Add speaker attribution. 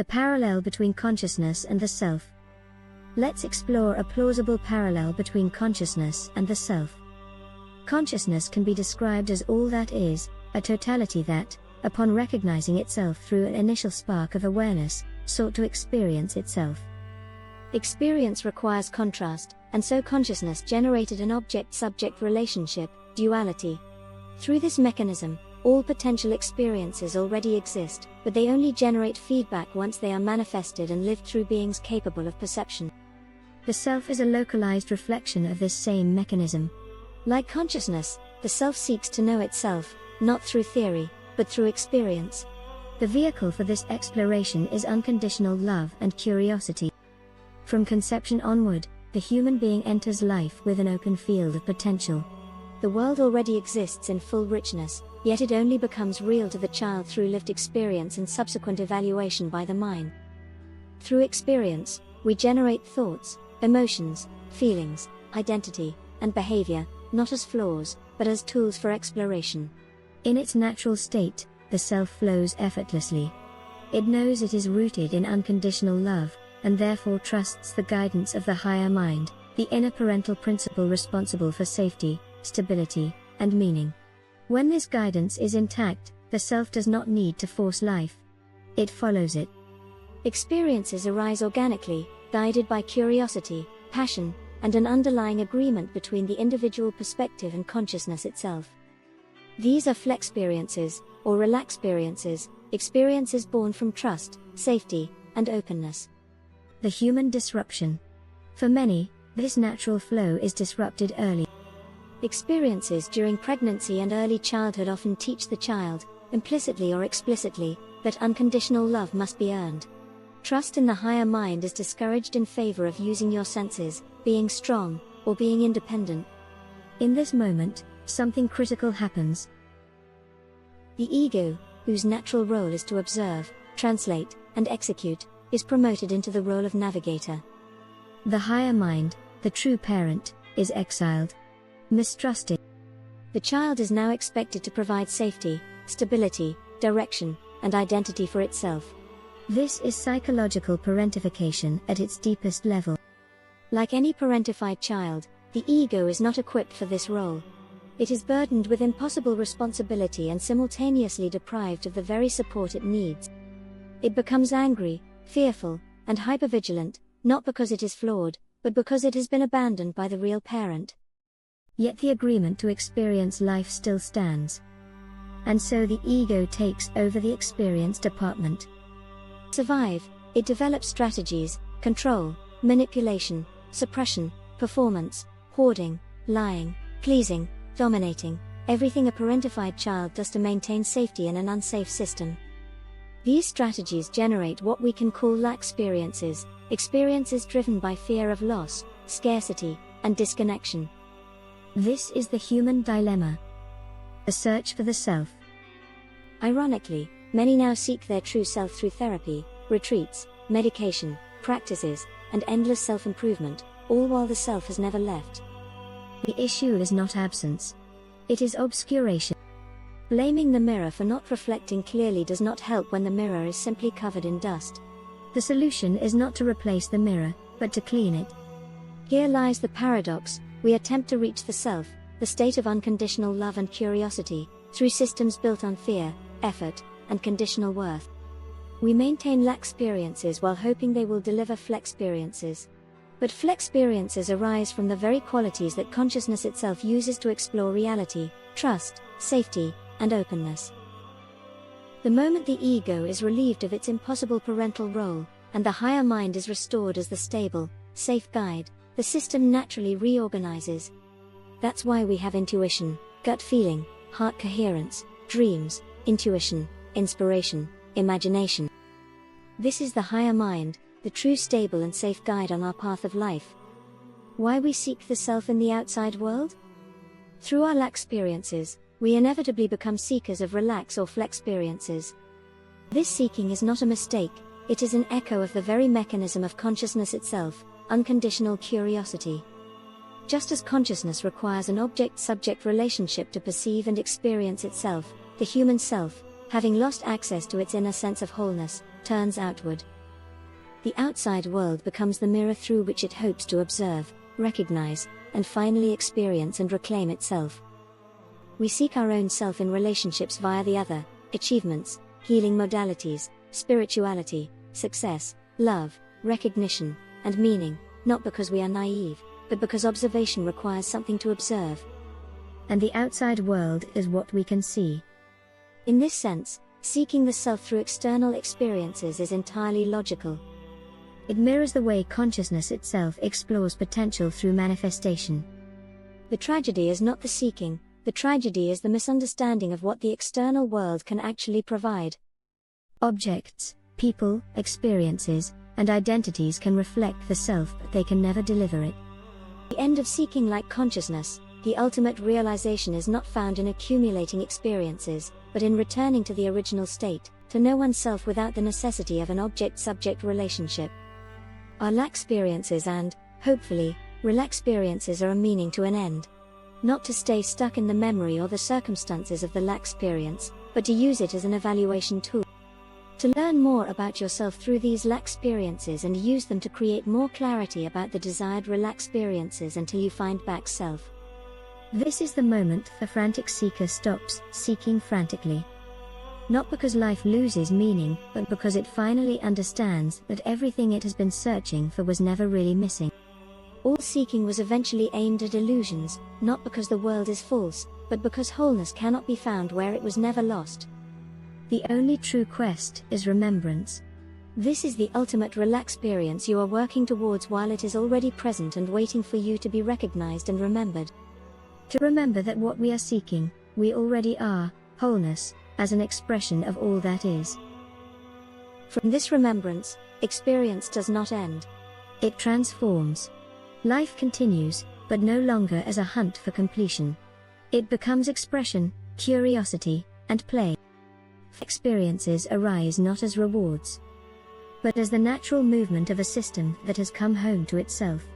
Speaker 1: The parallel between consciousness and the self. Let's explore a plausible parallel between consciousness and the self. Consciousness can be described as all that is, a totality that, upon recognizing itself through an initial spark of awareness, sought to experience itself. Experience requires contrast, and so consciousness generated an object-subject relationship, duality. Through this mechanism, all potential experiences already exist, but they only generate feedback once they are manifested and lived through beings capable of perception. The self is a localized reflection of this same mechanism. Like consciousness, the self seeks to know itself, not through theory, but through experience. The vehicle for this exploration is unconditional love and curiosity. From conception onward, the human being enters life with an open field of potential. The world already exists in full richness, yet it only becomes real to the child through lived experience and subsequent evaluation by the mind. Through experience, we generate thoughts, emotions, feelings, identity, and behavior, not as flaws, but as tools for exploration. In its natural state, the self flows effortlessly. It knows it is rooted in unconditional love, and therefore trusts the guidance of the higher mind, the inner parental principle responsible for safety, stability, and meaning. When this guidance is intact, the self does not need to force life. It follows it. Experiences arise organically, guided by curiosity, passion, and an underlying agreement between the individual perspective and consciousness itself. These are flexperiences, or relaxperiences, experiences born from trust, safety, and openness. The human disruption. For many, this natural flow is disrupted early. Experiences during pregnancy and early childhood often teach the child, implicitly or explicitly, that unconditional love must be earned. Trust in the higher mind is discouraged in favor of using your senses, being strong, or being independent. In this moment, something critical happens. The ego, whose natural role is to observe, translate, and execute, is promoted into the role of navigator. The higher mind, the true parent, is exiled. Mistrusted. The child is now expected to provide safety, stability, direction, and identity for itself. This is psychological parentification at its deepest level. Like any parentified child, the ego is not equipped for this role. It is burdened with impossible responsibility and simultaneously deprived of the very support it needs. It becomes angry, fearful, and hypervigilant, not because it is flawed, but because it has been abandoned by the real parent. Yet the agreement to experience life still stands. And so the ego takes over the experience department. To survive, it develops strategies, control, manipulation, suppression, performance, hoarding, lying, pleasing, dominating, everything a parentified child does to maintain safety in an unsafe system. These strategies generate what we can call laxperiences, experiences driven by fear of loss, scarcity, and disconnection. This is the human dilemma. The search for the self. Ironically, many now seek their true self through therapy, retreats, medication, practices, and endless self-improvement, all while the self has never left. The issue is not absence. It is obscuration. Blaming the mirror for not reflecting clearly does not help when the mirror is simply covered in dust. The solution is not to replace the mirror, but to clean it. Here lies the paradox: we attempt to reach the self, the state of unconditional love and curiosity, through systems built on fear, effort, and conditional worth. We maintain laxperiences while hoping they will deliver flexperiences. But flexperiences arise from the very qualities that consciousness itself uses to explore reality: trust, safety, and openness. The moment the ego is relieved of its impossible parental role, and the higher mind is restored as the stable, safe guide, the system naturally reorganizes. That's why we have intuition, gut feeling, heart coherence, dreams, intuition, inspiration, imagination. This is the higher mind, the true stable and safe guide on our path of life. Why we seek the self in the outside world? Through our laxperiences, we inevitably become seekers of relax or flexperiences. This seeking is not a mistake, it is an echo of the very mechanism of consciousness itself, unconditional curiosity. Just as consciousness requires an object-subject relationship to perceive and experience itself, the human self, having lost access to its inner sense of wholeness, turns outward. The outside world becomes the mirror through which it hopes to observe, recognize, and finally experience and reclaim itself. We seek our own self in relationships via the other, achievements, healing modalities, spirituality, success, love, recognition, and meaning, not because we are naive, but because observation requires something to observe. And the outside world is what we can see. In this sense, seeking the self through external experiences is entirely logical. It mirrors the way consciousness itself explores potential through manifestation. The tragedy is not the seeking, the tragedy is the misunderstanding of what the external world can actually provide. Objects, people, experiences, and identities can reflect the self, but they can never deliver it. The end of seeking like consciousness, the ultimate realization is not found in accumulating experiences, but in returning to the original state, to know oneself without the necessity of an object-subject relationship. Our lack-experiences and, hopefully, relax-experiences are a meaning to an end. Not to stay stuck in the memory or the circumstances of the lack-experience, but to use it as an evaluation tool. To learn more about yourself through these lack-experiences and use them to create more clarity about the desired relax-experiences until you find back self. This is the moment the frantic seeker stops seeking frantically. Not because life loses meaning, but because it finally understands that everything it has been searching for was never really missing. All seeking was eventually aimed at illusions, not because the world is false, but because wholeness cannot be found where it was never lost. The only true quest is remembrance. This is the ultimate relax experience you are working towards while it is already present and waiting for you to be recognized and remembered. To remember that what we are seeking, we already are, wholeness, as an expression of all that is. From this remembrance, experience does not end. It transforms. Life continues, but no longer as a hunt for completion. It becomes expression, curiosity, and play. Experiences arise not as rewards, but as the natural movement of a system that has come home to itself.